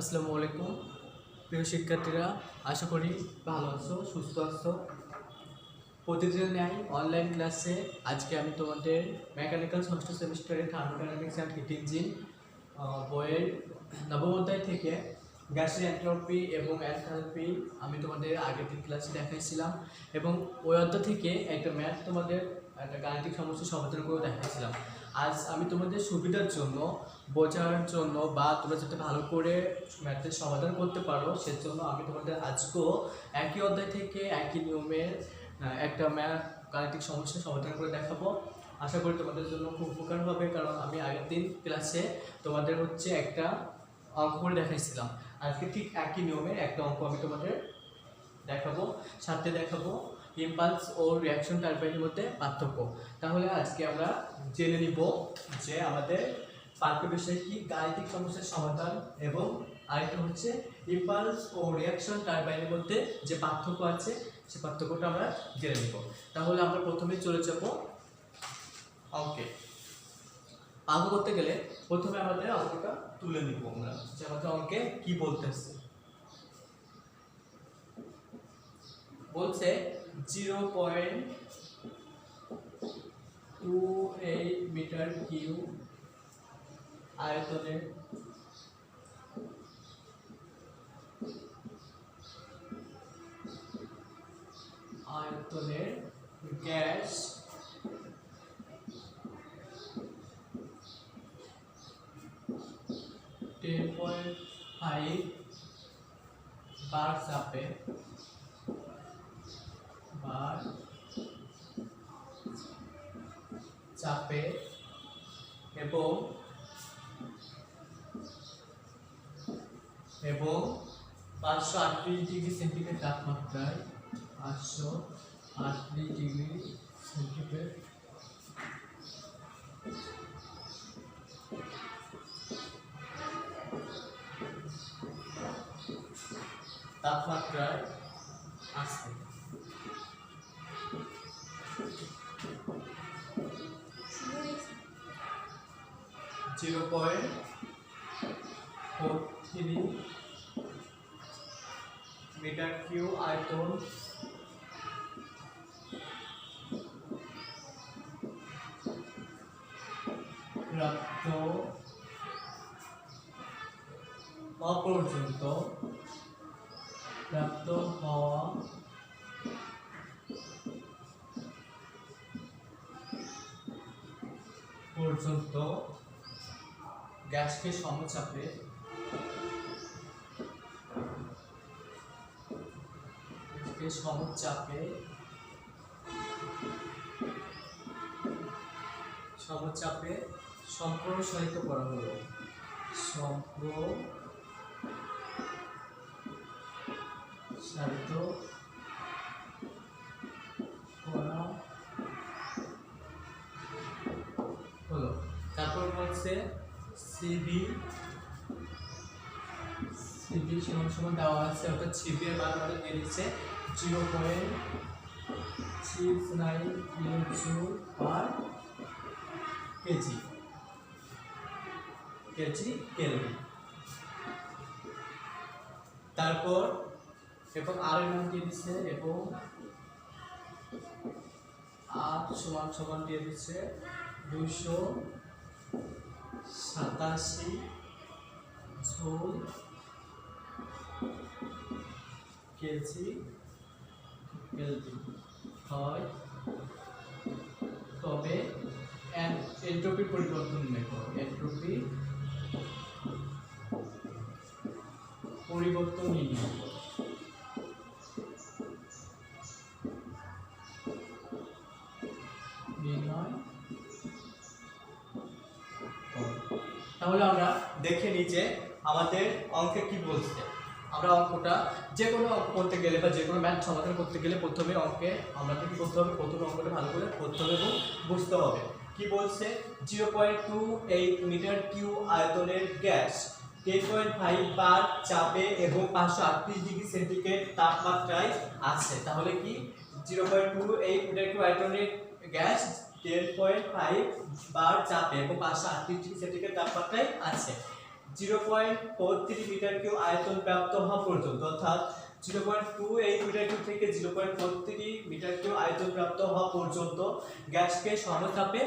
আসসালামু আলাইকুম প্রিয় শিক্ষার্থীরা, আশা করি ভালো আছো, সুস্থ আছো। প্রতিদিনের ন্যায় অনলাইন ক্লাসে আজকে আমি তোমাদের মেকানিক্যাল ষষ্ঠ সেমিস্টারের থার্মোডাইনামিক্স অ্যান্ড হিট ইঞ্জিন বইয়ের নবম অধ্যায় থেকে গ্যাসের এনট্রপি এবং এনথালপি আমি তোমাদের আগের দিন ক্লাসে দেখাইছিলাম এবং ওই অধ্যায় থেকে একটা ম্যাথ তোমাদের একটা গাণিতিক সমস্যার সমাধান করে দেখাইছিলাম। আজ আমি তোমাদের সুবিধার জন্য, বোঝার জন্য বা তোমরা যাতে ভালো করে ম্যাথের সমাধান করতে পারো সেজন্য আমি তোমাদের আজকেও একই অধ্যায় থেকে একই নিয়মের একটা ম্যাথ গাণিতিক সমস্যার সমাধান করে দেখাবো। আশা করি তোমাদের জন্য খুব উপকার হবে, কারণ আমি আগের দিন ক্লাসে তোমাদের হচ্ছে একটা অঙ্ক করে দেখাইছিলাম। আজকে ঠিক একই নিয়মের একটা অঙ্ক আমি তোমাদের দেখাবো, সাথে দেখাবো ইম্পালস ও রিয়াকশন টারবাইনের মধ্যে পার্থক্য। তাহলে আজকে আমরা জেনে নিব যে আমাদের পাঠ্য বিষয় কি, গাণিতিক সমস্যার সমাধান, এবং আরেকটা হচ্ছে ইম্পালস ও রিয়াকশন টারবাইনের মধ্যে যে পার্থক্য আছে সে পার্থক্যটা আমরা জেনে নিব। তাহলে আমরা প্রথমে চলে যাব অঙ্কে। অঙ্ক করতে গেলে প্রথমে আমাদের অঙ্কটা তুলে নিব আমরা, যে আমাদের অঙ্কে কি বলতেছে। বলছে 0.28 মিটার কিউব আয়তনের গ্যাস (10.5 বার চাপে এবং 538 ডিগ্রি সেন্টিগ্রেড তাপমাত্রায় 538 ডিগ্রি সেন্টিগ্রেড তাপমাত্রায় আছে। মিটার কিউব আয়তন প্রাপ্ত হওয়া পর্যন্ত গ্যাসকে সমচাপে সম্প্রসারিত করা হলো। তারপর বলছে সিবি সমান দেওয়া আছে, অর্থাৎ সিবি এর মান আমাদের দিয়ে দিচ্ছে 0.69 কিলোজুল পার কেজি কেলভিন। তারপর এবং আর এর মান দিয়ে দিচ্ছে, এবং আর সমান দিয়ে দিচ্ছে 287 জুল কেজি কেলভিন হয়। তবে এন্ট্রপির পরিবর্তন দেখো, এন্ট্রপি পরিবর্তন নির্ণয় করো। তাহলে আমরা দেখে নিই যে আমাদের অঙ্কে কি বলছে। আমরা অঙ্কটা যে কোনো অঙ্ক করতে গেলে বা যে কোনো ম্যাথ সমাধান করতে গেলে প্রথমে অঙ্কে আমাদের কি করতে হবে, প্রথমে অঙ্কটা ভালো করে পড়তে হবে এবং বুঝতে হবে। কি বলছে, 0.28 মিটার কিউব আয়তনের গ্যাস 10.5 বার চাপে এবং 538 ডিগ্রি সেন্টিগ্রেড তাপমাত্রায় আছে। তাহলে কি 0.28 মিটার কিউব আয়তনের গ্যাস 10.5 বার চাপে এবং 538 ডিগ্রি সেন্টিগ্রেড তাপমাত্রায় আছে। 0.43 মিটার কিউব আয়তন প্রাপ্ত হওয়া পর্যন্ত, অর্থাৎ 0.28 মিটার কিউব থেকে 0.43 মিটার কিউব আয়তন প্রাপ্ত হওয়া পর্যন্ত গ্যাসকে সমচাপে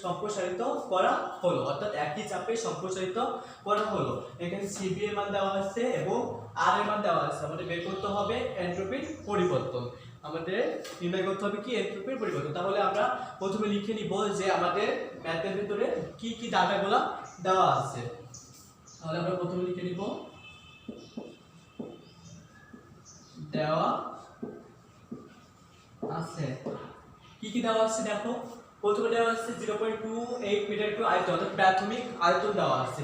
সম্প্রসারিত করা হলো, অর্থাৎ একই চাপে সম্প্রসারিত করা হলো। এখানে সিবি এর মান দেওয়া আছে এবং আর এর মান দেওয়া আছে। আমাদের বের করতে হবে এনট্রপির পরিবর্তন, আমাদের নির্ণয় করতে হবে কি এনট্রপির পরিবর্তন। তাহলে আমরা প্রথমে লিখে নিব যে আমাদের ম্যাথের ভিতরে কি কি ডাটাগুলো দেওয়া আছে। তাহলে আমরা প্রথমে লিখে নিব দেওয়া আছে, কি কি দেওয়া আছে দেখো। প্রথমে দেওয়া আছে 0.28 মিটার কিউব আয়তন, অর্থাৎ প্রাথমিক আয়তন দেওয়া আছে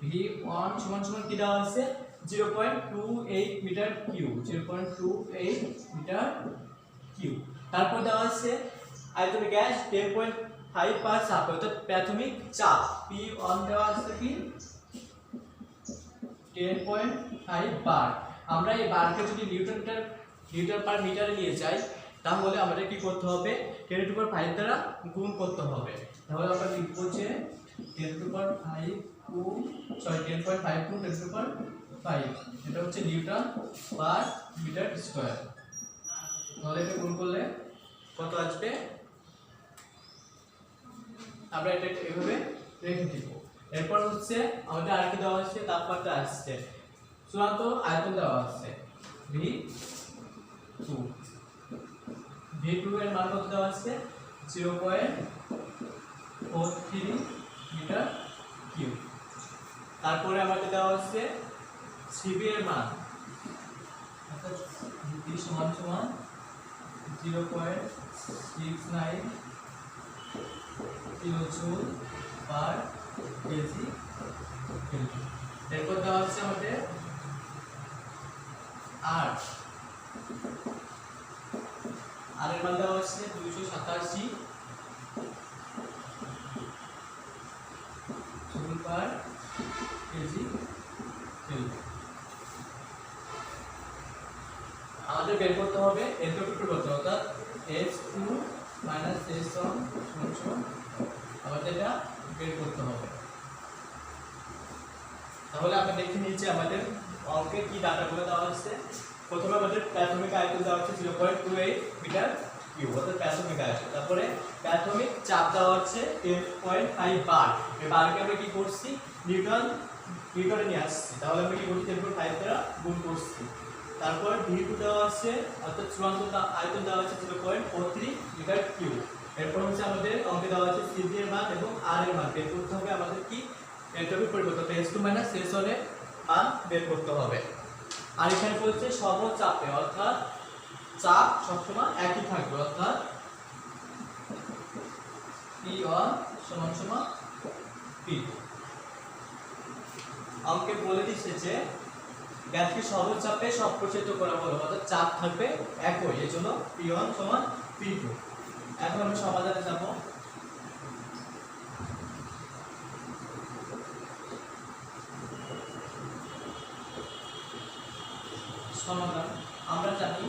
V1 সমান সমান কি দেওয়া আছে 0.28 মিটার কিউব, 0.28 মিটার কিউব। তারপর দেওয়া আছে আয়তনে গ্যাস 10.5 বার চাপ, অর্থাৎ প্রাথমিক চাপ P1 দেওয়া আছে কি 10.5 বার। আমরা এই বারকে যদি নিউটন পার মিটারে নিয়ে যাই তাহলে আমাদের কি করতে হবে 10⁵ দ্বারা গুণ করতে হবে। তাহলে আমরা লিখব যে 10⁵ গুণ 10.5 গুণ 10⁵, এটা হচ্ছে নিউটন পার মিটার স্কয়ার। তাহলে এটা গুণ করলে কত আসবে, আমরা এটা এভাবে রেখে দিব। এরপর হচ্ছে আমাদের আরেকটা দেওয়া আছে তাপমাত্রা আসছে, চূড়ান্ত আয়তন দেওয়া আছে V2 এর মান কত দেওয়া আছে 0.43 মিটার কিউব। তারপরে আমাদের দেওয়া আছে সিবি এর মান, অর্থাৎ V সমান সমান 0.69 কিলোজুল পার কেজি। এরপর দেওয়া আছে আমাদের আর এর মান দেওয়া আছে 287 জুল পার কেজি। আমাদের বের করতে হবে এনট্রপি পরিবর্তন, অর্থাৎ H2 - H1 আমাদের এটা বের করতে হবে। তাহলে আমরা দেখে নিচ্ছি আমাদের অঙ্কে কি ডাটাগুলো দেওয়া আছে। প্রথমে আমাদের প্রাথমিক আয়তন দেওয়া আছে 0.28 মিটার কিউব, অর্থাৎ প্রাথমিক আয়তন। তারপরে প্রাথমিক চাপ দেওয়া হচ্ছে 10.5 বার। এই বারকে আমরা কি করছি নিউটনে নিয়ে আসছি, তাহলে আমরা কি করছি 10.5 দ্বারা গুণ করছি। তারপর V2 দেওয়া আছে, অর্থাৎ চূড়ান্ত আয়তন দেওয়া আছে 0.43 মিটার কিউব। এরপর হচ্ছে আমাদের অঙ্কে দেওয়া আছে সিবি এর মান এবং আর এর মান বের করতে হবে। আমাদের কি এনট্রপি পরিবর্তন H2 - H1 এর মান বের করতে হবে। আর এখানে বলছে সমচাপে, অর্থাৎ চাপ সবসময় একই থাকবে, অর্থাৎ P1 সমান সমান P2। আমাকে বলে দিচ্ছে যে গ্যাসকে সমচাপে সম্প্রসারিত করা হলো, অর্থাৎ চাপ থাকবে একই, এজন্য P1 সমান P2। এখন আমরা সমাধানে যাব। সমাধান আমরা জানি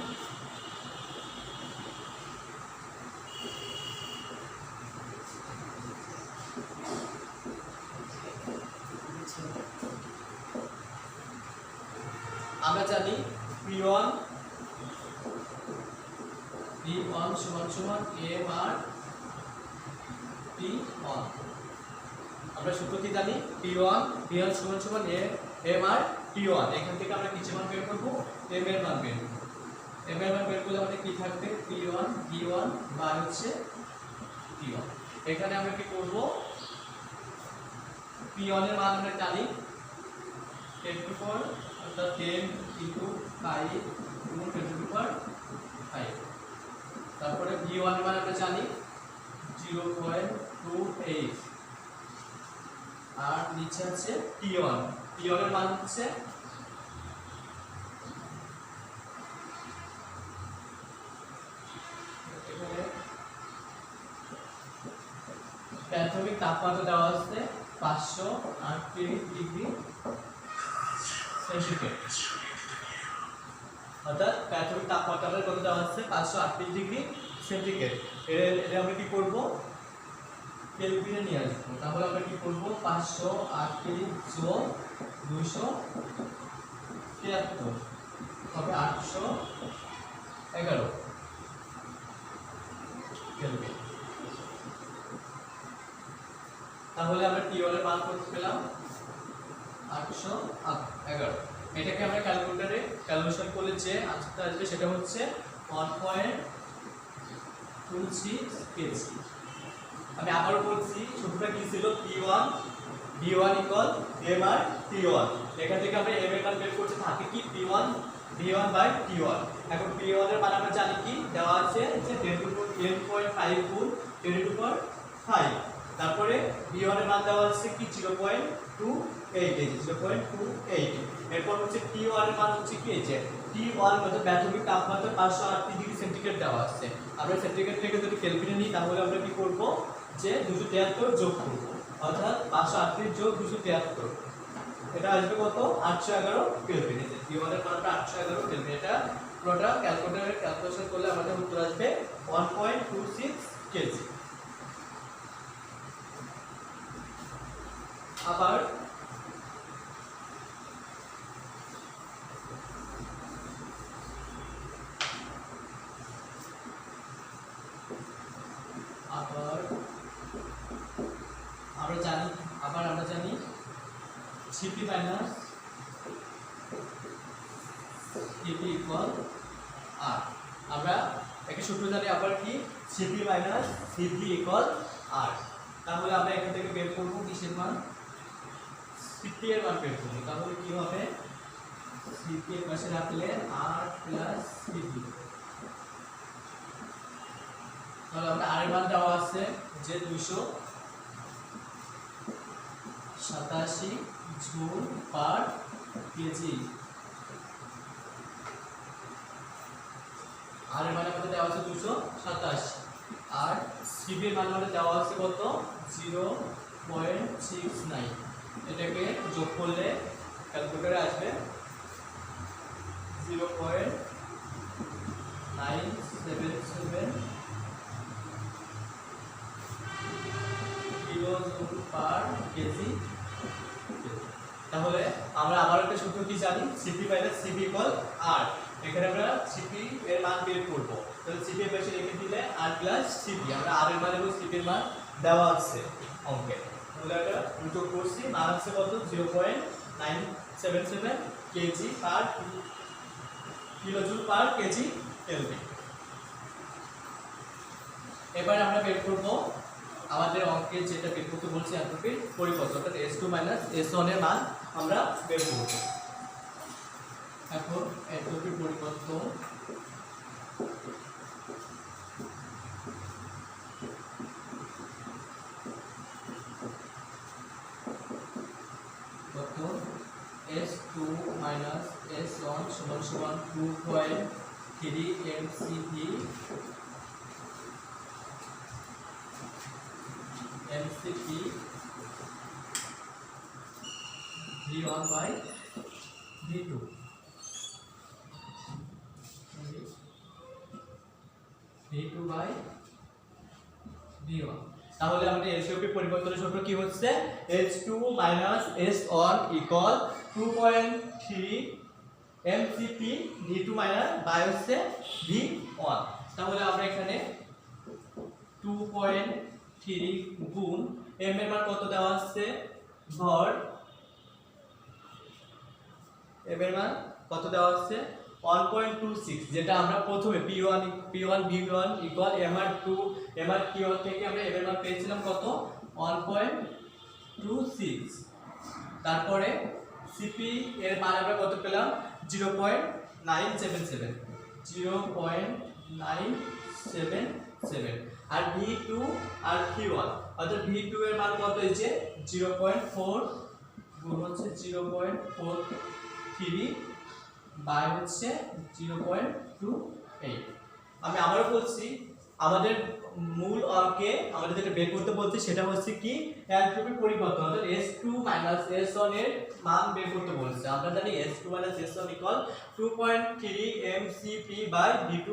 P1 সমান সমান MR P1। আমরা সূত্র কি জানি P1 সমান সমান MR P1। এখান থেকে আমরা কিছু মান বের করব, M এর মান বের করব। M এর মান বের করলে আমাদের কি থাকবে P1 V1 বাই হচ্ছে P1। এখানে আমরা কি করব P1 এর মান আমরা জানি 10⁴, অর্থাৎ 10 × 5 গুণ 10⁵। তারপরে V1 এর মান আমরা জানি 0.28 আর নিচে আছে P1 এর মান হচ্ছে এখানে প্রাথমিক তাপমাত্রা দেওয়া আছে 538 ডিগ্রি সেন্টিগ্রেড, অর্থাৎ প্রাথমিক তাপমাত্রা কত দেওয়া আছে 538 ডিগ্রি সেন্টিগ্রেড। এটা আমরা কি করব কেলভিনে নিয়ে আসবো। তাহলে আমরা কি করব 538 যোগ 273 হবে 811 কেলভিন। তাহলে আমরা T1 এর মান কত পেলাম 811। এটাকে আমরা ক্যালকুলেটরে ক্যালকুলেশন করলে যে আনসারটা আসবে সেটা হচ্ছে 1.26 কেজি। আমি আবারও বলছি সূত্রটা কি ছিল P1 B1 equal MR T1। এখান থেকে আমরা M এর মান বের করতে থাকি কি P1 B1 বাই T1। এখন P1 এর মান আমরা জানি কি দেওয়া আছে যে 10.5 গুণ 10⁵ তারপরে B1 এর মান দেওয়া আছে কি 0.28 0.28। এরপর হচ্ছে T1 এর মান হচ্ছে কি যে T1 মানে প্রাথমিক তাপমাত্রা 538 ডিগ্রি সেন্টিগ্রেড দেওয়া আছে। আমরা সেন্টিগ্রেড থেকে যদি কেলভিনে নিই তাহলে আমরা কি করব যে 273 যোগ করব, অর্থাৎ 538 যোগ 273 এটা আসবে কত 811 কেলভিন। এই যে T1 এর মানটা 811 কেলভিন। এটা পুরোটা ক্যালকুলেটরে ক্যালকুলেশন করলে আমাদের উত্তর আসবে 1.26 কেজি। আবার আমরা জানি Cp minus Cp equal R। আমরা একটা সূত্র জানি আবার কি Cp minus Cv equal R। তাহলে আমরা এখান থেকে বের করব কিসের মান Cp এর মান বের করব। তাহলে কি হবে Cp এর পাশে রাখলে R প্লাস Cv। তাহলে আমরা R এর মান দেওয়া আছে যে 287 জুল পার কেজি। আর এর মানে আমাদের দেওয়া আছে 287 আর Cv এর মান আমাদের দেওয়া আছে কত 0.69। এটাকে যোগ করলে ক্যালকুলেটরে আসবে 0.977 কিলোজুল পার কেজি। তাহলে আমরা আবার একটা সূত্র কি জানি Cp minus Cv equal R। এখানে আমরা Cp এর মান বের করব। তাহলে Cp এর পাশে রেখে দিলে R প্লাস Cv। আমরা R এর মান এবং Cp এর মান দেওয়া আছে অঙ্কে। তাহলে আমরা যোগ করছি মান আছে কত 0.977 কেজি পার কিলোজুল পার কেজি কেলভিন। এবার আমরা বের করব আমাদের অঙ্কে যেটা বের করতে বলছি এনট্রপির পরিবর্তন অর্থাৎ S2 মাইনাস S1 এর মান আমরা বের করব। এখন এনট্রপির পরিবর্তন কত S2 মাইনাস S1 সমান সমান 2.3 mcv V1 by V2 V2 by V1। তাহলে আমাদের এসওপি পরিবর্তনের সূত্র কি হচ্ছে H2 S1 equal 2.3 mcp V2 by হচ্ছে V1। তাহলে আমরা এখানে 2.3 গুণ m এর মান কত দেওয়া আছে ভর m এর মান কত দেওয়া আছে 1.26 যেটা আমরা প্রথমে P1 V1 equal mr2 mr1 থেকে আমরা m এর মান পেয়েছিলাম কত 1.26। তারপরে Cp এর মান আমরা কত পেলাম 0.977 আর V2 আর V1 অর্থাৎ V2 এর মান কত হয়েছে 0.4 গুণ হচ্ছে 0.43 বাই হচ্ছে 0.28। আমি আবারও বলছি আমাদের মূল অঙ্কে আমাদের যেটা বের করতে বলছে সেটা হচ্ছে কি এনট্রপির পরিবর্তন অর্থাৎ S2 S1 এর মান বের করতে বলছে। আমরা জানি S2 S1 2.3 mcp by V2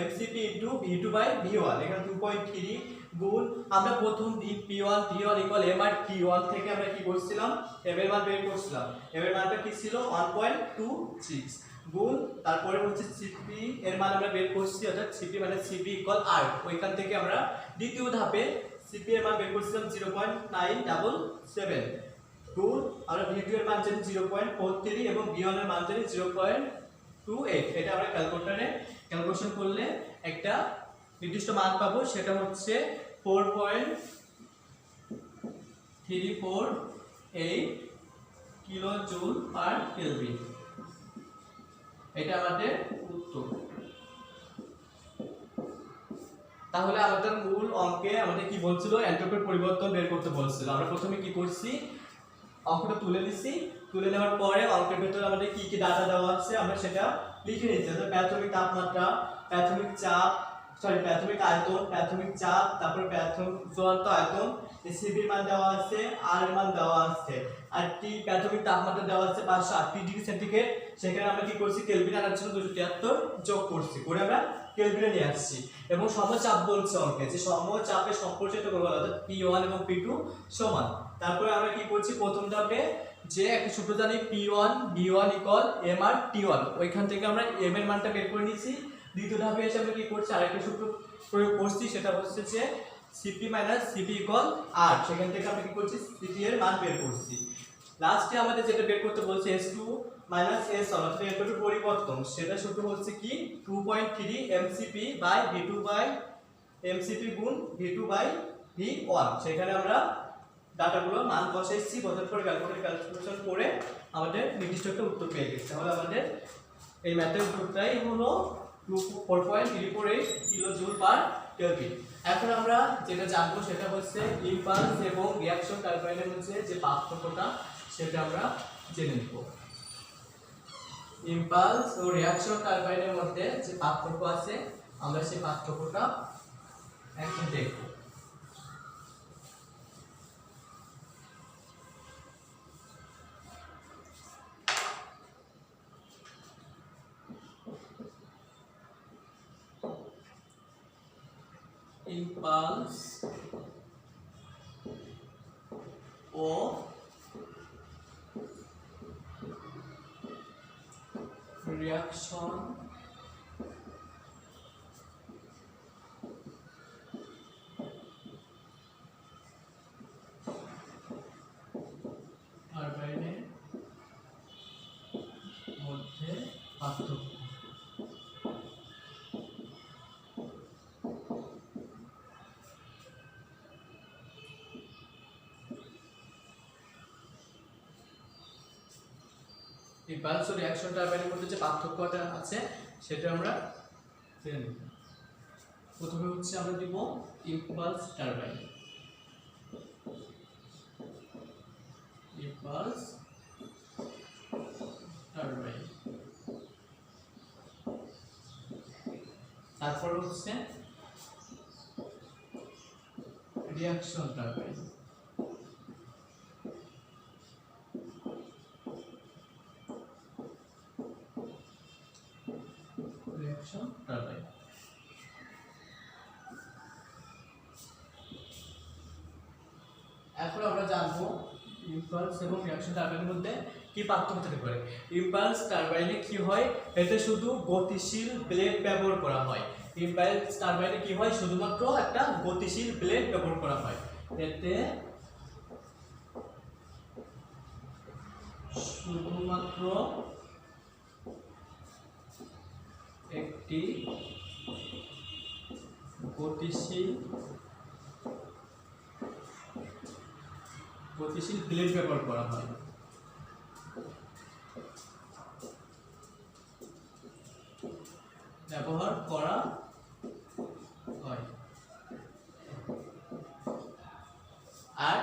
mcp into v2 by v1 এখানে 2.3 গুণ আমরা প্রথম p1 t1 ইকুয়াল m আর t1 থেকে আমরা কি করছিলাম m এর মান বের করছিলাম m এর মানটা কি ছিল 1.26 গুণ তারপরে হচ্ছে cp এর মান আমরা বের করছি অর্থাৎ cp মানে cp ইকুয়াল r ওইখান থেকে আমরা দ্বিতীয় ধাপে cp এর মান বের করছিলাম 0.977 গুণ আমরা v2 এর মান জানি 0.43 এবং v1 এর মান জানি 0.28 এটা আমরা ক্যালকুলেটরে ক্যালকুলেশন করলে একটা নির্দিষ্ট মান পাবো সেটা হচ্ছে 4.348 কিলো জুল পার কেলভিন এটা আমাদের উত্তর। তাহলে আমাদের মূল অঙ্কে আমাদের কি বলছিল এন্ট্রপির পরিবর্তন বের করতে বলছিল। আমরা প্রথমে কি করছি অঙ্কটা তুলে নিছি, তুলে নেওয়ার পরে অঙ্কের ভিতরে আমাদের কি কি ডাটা দেওয়া আছে আমরা সেটা লিখে নিচ্ছি। অর্থাৎ প্রাথমিক তাপমাত্রা, প্রাথমিক চাপ, প্রাথমিক আয়তন, প্রাথমিক চাপ, তারপর প্রাথমিক চূড়ান্ত আয়তন, সিবির মান দেওয়া আছে, আর এর মান দেওয়া আছে, আর টি প্রাথমিক তাপমাত্রা দেওয়া আছে 508 ডিগ্রি সেন্টিগ্রেড। সেখানে আমরা কি করছি কেলভিন আনার জন্য 273 যোগ করছি, করে আমরা কেলভিনে নিয়ে আসছি। এবং সমচাপ বলছে অঙ্কে যে সমচাপে সম্পর্কিত করবো অর্থাৎ P1 এবং P2 সমান। তারপরে আমরা কি করছি প্রথম ধাপে যে একটা সূত্র জানি P1 B1 ইকুয়াল M আর T1, ওইখান থেকে আমরা M এর মানটা বের করে নিয়েছি। দ্বিতীয় ধাপে এসে আমরা কি করছি আরেকটা সূত্র প্রয়োগ করছি, সেটা হচ্ছে যে Cp - Cp ইকুয়াল R, সেখান থেকে আমরা কি করছি Cp এর মান বের করছি। লাস্টে আমাদের যেটা বের করতে বলছে S2 - S1 অর্থাৎ এর পরিবর্তন, সেটা সূত্র হচ্ছে কি 2.3 mcp by v2 by mcp গুণ v2 বাই v1। সেখানে আমরা ডাটাগুলো মান বসাইছি, বসার পরে ক্যালকুলেশন করে আমাদের নির্দিষ্ট একটা উত্তর পেয়ে গেছি। তাহলে আমাদের এই ম্যাথের উত্তরটাই হলো 4.348 কিলো জুল পার কেলভিন। এখন আমরা যেটা জানবো সেটা হচ্ছে ইম্পালস এবং রিঅ্যাকশন টারবাইনের মধ্যে যে পার্থক্যটা সেটা আমরা জেনে নেব। ইম্পালস ও রিঅ্যাকশন টারবাইনের মধ্যে যে পার্থক্য আছে আমরা সেই পার্থক্যটা এখন দেখব। ইম্পালস ও রিঅ্যাকশন টারবাইনের মধ্যে পার্থক্য। ইম্পালস ও রিঅ্যাকশন টারবাইনের মধ্যে যে পার্থক্যটা আছে সেটা আমরা জেনে নেব। প্রথমে হচ্ছে আমরা দিব ইম্পালস টারবাইন। ইম্পালস টারবাইন, তারপর হচ্ছে রিঅ্যাকশন টারবাইন। রিঅ্যাকশন টারবাইন এখন আমরা জানবো ইম্পালস এবং রিঅ্যাকশন টারবাইনের মধ্যে কি পার্থক্য থাকতে পারে। ইম্পালস টারবাইনে কি হয়, এতে শুধু গতিশীল ব্লেড ব্যবহার করা হয়। ইম্পালস টারবাইনে কি হয়, শুধুমাত্র একটা গতিশীল ব্লেড ব্যবহার করা হয়। এতে শুধুমাত্র একটি গতিশীল ব্লেড ব্যবহার করা হয়। আর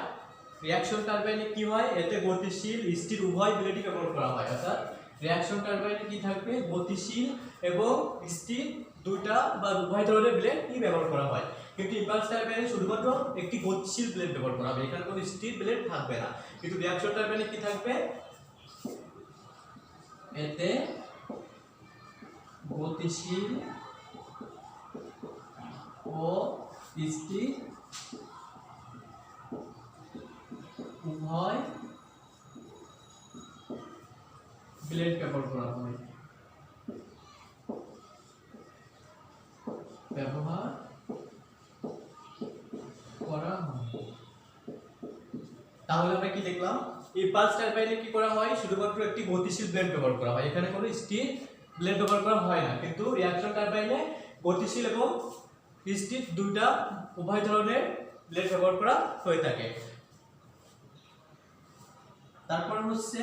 রিঅ্যাকশন টারবাইনে কি হয়, এতে গতিশীল স্থির উভয় ব্লেডই ব্যবহার করা হয়। অর্থাৎ রিঅ্যাকশন টারবাইনে কি থাকবে, গতিশীল এবং স্থির দুইটা বা উভয় ধরনের ব্লেডই ব্যবহার করা হয়। কিন্তু ইম্পালস টারবাইনে শুধুমাত্র একটি গতিশীল ব্লেড ব্যবহার করা হবে, এখানে কোনো স্থির ব্লেড থাকবে না। কিন্তু রিঅ্যাকশন টারবাইনে কি থাকবে, এতে গতিশীল ও স্টিক উভয় ব্লেড ব্যবহার করা হয়। তাহলে আমরা কি দেখলাম, ইম্পালস টারবাইনে কি করা হয়, শুধুমাত্র একটি গতিশীল ব্লেড ব্যবহার করা হয়, এখানে কোনো স্টিল ব্লেড ব্যবহার করা হয় না। কিন্তু রিঅ্যাকশন টারবাইনে গতিশীল এবং স্টিল দুইটা উভয় ধরনের ব্লেড ব্যবহার করা হয়ে থাকে। তারপর হচ্ছে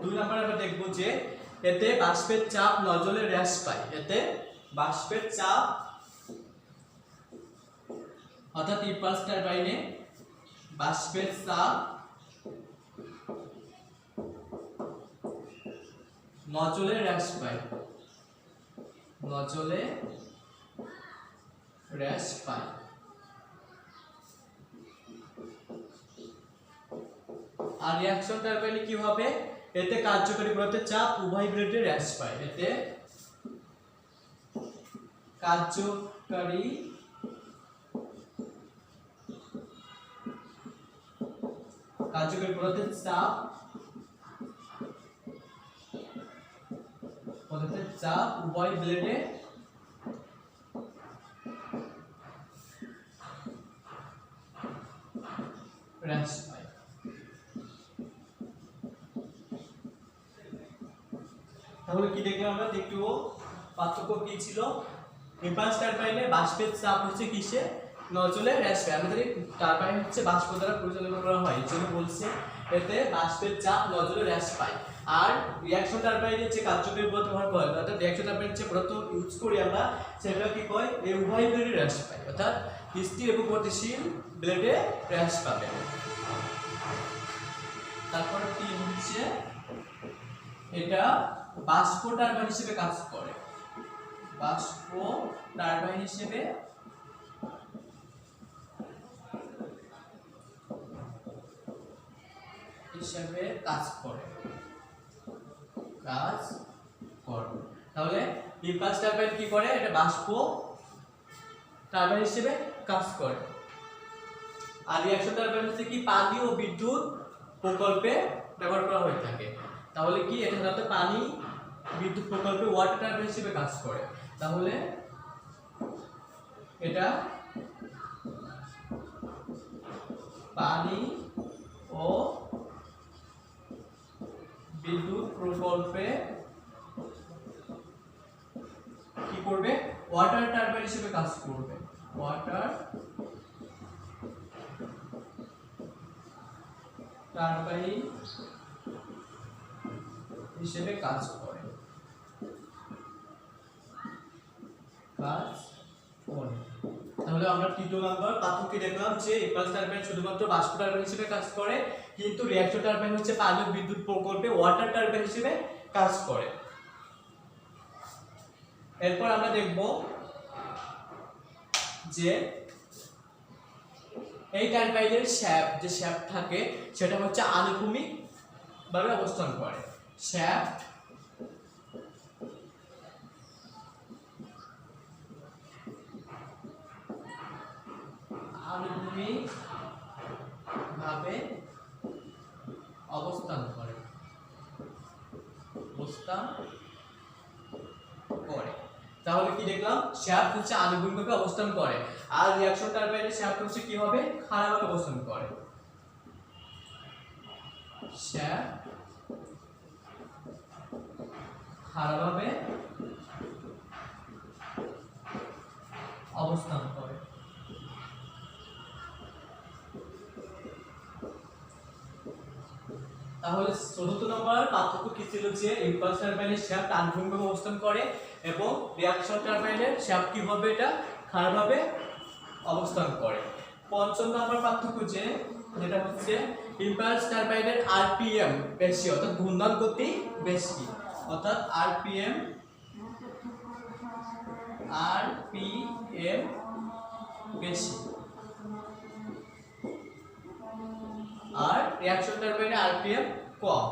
2 নম্বরে আমরা দেখব যে এতে বাষ্পের চাপ নজলে হ্রাস পায়। এতে বাষ্পের চাপ অর্থাৎ ইম্পালস টারবাইনে বাষ্পের চাপ নজলে হ্রাস পায়, নজলে হ্রাস পায়। আর রিঅ্যাকশন টারবাইনে কি হবে, এতে কার্যকরী পদার্থের চাপ উভয় ব্লেডে হ্রাস পায়। এতে কার্যকরী পদার্থের চাপ উভয় ব্লেডে হ্রাস পায়। তাহলে কি দেখলাম আমরা, দ্বিতীয় পার্থক্য কি ছিল, ইম্পালস টারবাইনে বাষ্পের চাপ হচ্ছে কিসে, নজলে হ্রাস পায়। আমাদের টারবাইন হচ্ছে বাষ্প দ্বারা পরিচালনা করা হয়, এই জন্য বলছে এতে বাষ্পের চাপ নজলে হ্রাস পায়। আর রিঅ্যাকশন টারবাইনে যে কার্যকরী পদার্থ ব্যবহার করা হয়, অর্থাৎ রিঅ্যাকশন টারবাইনে যে পদার্থ ইউজ করি আমরা, সেটা কি কয়, এই উভয় ব্লেডে হ্রাস পায়, অর্থাৎ স্থির এবং গতিশীল ব্লেডে হ্রাস পাবে। তারপর 3 হচ্ছে এটা বাষ্প টারবাইন হিসেবে কাজ করে। বাষ্প টারবাইন হিসেবে কাজ করে। তাহলে ইম্পালস টারবাইন কি করে, এটা বাষ্প টারবাইন হিসেবে কাজ করে। আর রিঅ্যাকশন টারবাইন হচ্ছে কি পানি ও বিদ্যুৎ প্রকল্পে ব্যবহার করা হয়ে থাকে। তাহলে কি এটা সাধারণত পানি বিদ্যুৎ প্রকল্পে ওয়াটার টারবাইন হিসেবে কাজ করে। তাহলে এটা পানি ও বিদ্যুৎ প্রকল্পে কি করবে, ওয়াটার টারবাইন হিসেবে কাজ করবে। ওয়াটার টারবাইন হিসেবে কাজ করে। তাহলে আমরা 3 নম্বর পার্থক্য দেখলাম যে ইম্পালস টারবাইন শুধুমাত্র বাষ্প টারবাইন হিসেবে কাজ করে, কিন্তু রিঅ্যাকশন টারবাইন হচ্ছে পানি ও বিদ্যুৎ প্রকল্পে ওয়াটার টারবাইন হিসেবে কাজ করে। এরপর আমরা দেখব যে এই টারবাইনের শ্যাফট, যে শ্যাফট থাকে সেটা হচ্ছে আনুভূমিক ভাবে অবস্থান করে। শ্যাফট আনুভূমিক ভাবে অবস্থান করে। তাহলে কি দেখলাম, শ্যাফট হচ্ছে আনুভূমিকভাবে অবস্থান করে, আর রিঅ্যাকশন টারবাইনের শ্যাফট হচ্ছে কি হবে, খাড়াভাবে অবস্থান করে। শ্যাফট খাড়াভাবে অবস্থান করে। তাহলে 4th নম্বর পার্থক্য কি ছিল, যে ইম্পালস টারবাইনের শ্যাফট আনুভূমিকভাবে অবস্থান করে এবং রিঅ্যাকশন টারবাইনের শ্যাফট কি হবে, এটা খাড়াভাবে অবস্থান করে। 5ম নম্বর পার্থক্য যেটা হচ্ছে ইম্পালস টারবাইনের আরপিএম বেশি, অর্থাৎ ঘূর্ণন গতি বেশি, অর্থাৎ আরপিএম বেশি। আর রিঅ্যাকশন টারবাইনে আরপিএম কম।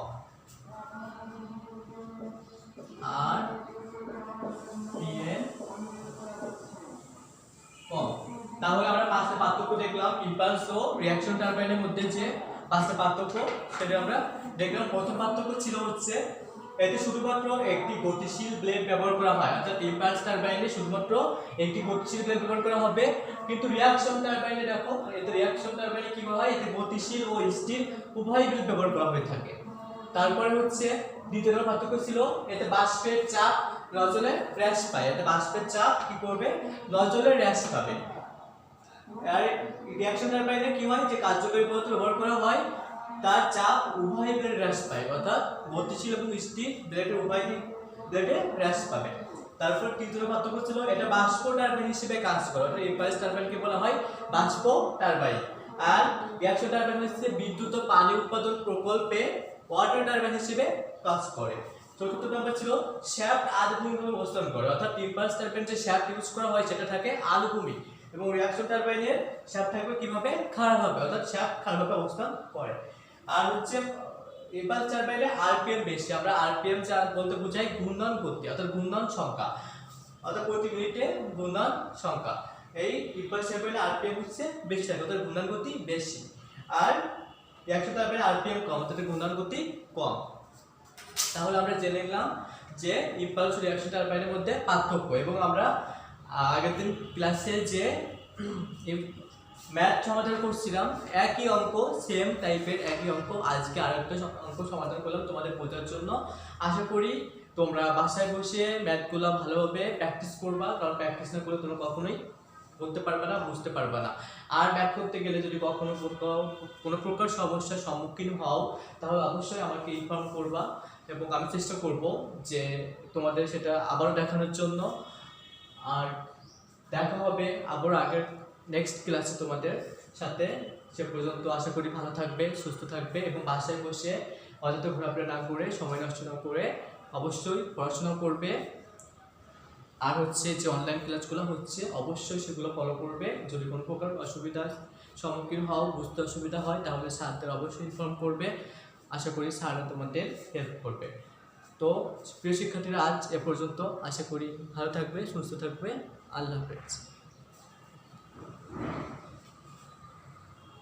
আর পিএম কম। তাহলে আমরা পাঁচটা পার্থক্য দেখলাম ইম্পালস ও রিঅ্যাকশন টারবাইনের মধ্যে যে পাঁচটা পার্থক্য সেটা আমরা দেখলাম। প্রথম পার্থক্য ছিল হচ্ছে এতে শুধুমাত্র একটি গতিশীল ব্লেড ব্যবহার করা হয়, অর্থাৎ ইম্পালস টারবাইনে শুধুমাত্র একটি গতিশীল ব্লেড ব্যবহার করা হবে। কিন্তু রিঅ্যাকশন টারবাইনে দেখো, এতে রিঅ্যাকশন টারবাইনে কি হয়, এতে গতিশীল ও স্থির উভয় ব্লেড ব্যবহার করা হয়ে থাকে। তারপরে হচ্ছে দ্বিতীয় নম্বর পার্থক্য ছিল এতে বাষ্পের চাপ নজলে হ্রাস পায়, এতে বাষ্পের চাপ কি করবে, নজলে হ্রাস পাবে। আর রিঅ্যাকশন টারবাইনে কি হয়, যে কার্যকরী পদার্থ ব্যবহার করা হয় তার চাপ উভয় ব্লেড হ্রাস পায়, অর্থাৎ গতিশীল এবং স্থির ব্লেডের উভয় ব্লেডে হ্রাস পাবে। তারপর তৃতীয় পার্থক্য ছিল এটা বাষ্প টারবাইন হিসেবে কাজ করে, অর্থাৎ ইম্পালস টারবাইনকে বলা হয় বাষ্প টারবাইন। আর রিঅ্যাকশন টারবাইন হচ্ছে বিদ্যুৎ ও পানি উৎপাদন প্রকল্পে ওয়াটার টারবাইন হিসেবে কাজ করে। চতুর্থ নম্বর ছিল শ্যাফট আনুভূমিকভাবে অবস্থান করে, অর্থাৎ ইম্পালস টারবাইন যে শ্যাফট ইউজ করা হয় সেটা থাকে আনুভূমিক এবং রিঅ্যাকশন টারবাইনের শ্যাফট থাকবে কিভাবে, খাড়াভাবে, অর্থাৎ শ্যাফট খাড়াভাবে অবস্থান করে। আর হচ্ছে ইম্পালস টারবাইনে আরপিএম বেশি, আমরা আরপিএম বলতে বোঝাই ঘূর্ণন গতি, অর্থাৎ ঘূর্ণন সংখ্যা, অর্থাৎ প্রতি মিনিটে ঘূর্ণন সংখ্যা। এই ইম্পালস টারবাইনে আরপিএম হচ্ছে বেশি থাকে, অর্থাৎ ঘূর্ণন গতি বেশি। আর রিঅ্যাকশন টারবাইনে আরপিএম কম, অর্থাৎ ঘূর্ণন গতি কম। তাহলে আমরা জেনে নিলাম যে ইম্পালস রিঅ্যাকশন টারবাইনের মধ্যে পার্থক্য, এবং আমরা আগের দিন ক্লাসে যে ম্যাথ সমাধান করছিলাম একই অঙ্ক, সেম টাইপের একই অঙ্ক, আজকে আরেকটা অঙ্ক সমাধান করলাম তোমাদের বোঝার জন্য। আশা করি তোমরা বাসায় বসে ম্যাথগুলো ভালোভাবে প্র্যাকটিস করবা, কারণ প্র্যাকটিস না করলে তোমরা কখনোই করতে পারবে না, বুঝতে পারবে না। আর ম্যাথ করতে গেলে যদি কখনো কোনো প্রকার সমস্যার সম্মুখীন হও তাহলে অবশ্যই আমাকে ইনফর্ম করবা, এবং আমি চেষ্টা করব যে তোমাদের সেটা আবারও দেখানোর জন্য। আর দেখা হবে আবার আগের নেক্সট ক্লাসে তোমাদের সাথে। সে পর্যন্ত আশা করি ভালো থাকবে, সুস্থ থাকবে, এবং বাসায় বসে অযথা ঘোরাফেরা না করে, সময় নষ্ট না করে অবশ্যই পড়াশোনা করবে। আর হচ্ছে যে অনলাইন ক্লাসগুলো হচ্ছে অবশ্যই সেগুলো ফলো করবে। যদি কোনো প্রকার অসুবিধার সম্মুখীন হও, বুঝতে অসুবিধা হয়, তাহলে স্যারদের অবশ্যই ইনফর্ম করবে। আশা করি স্যাররা তোমাদের হেল্প করবে। তো প্রিয় শিক্ষার্থীরা, আজ এ পর্যন্ত। আশা করি ভালো থাকবে, সুস্থ থাকবে। আল্লাহ হাফেজ।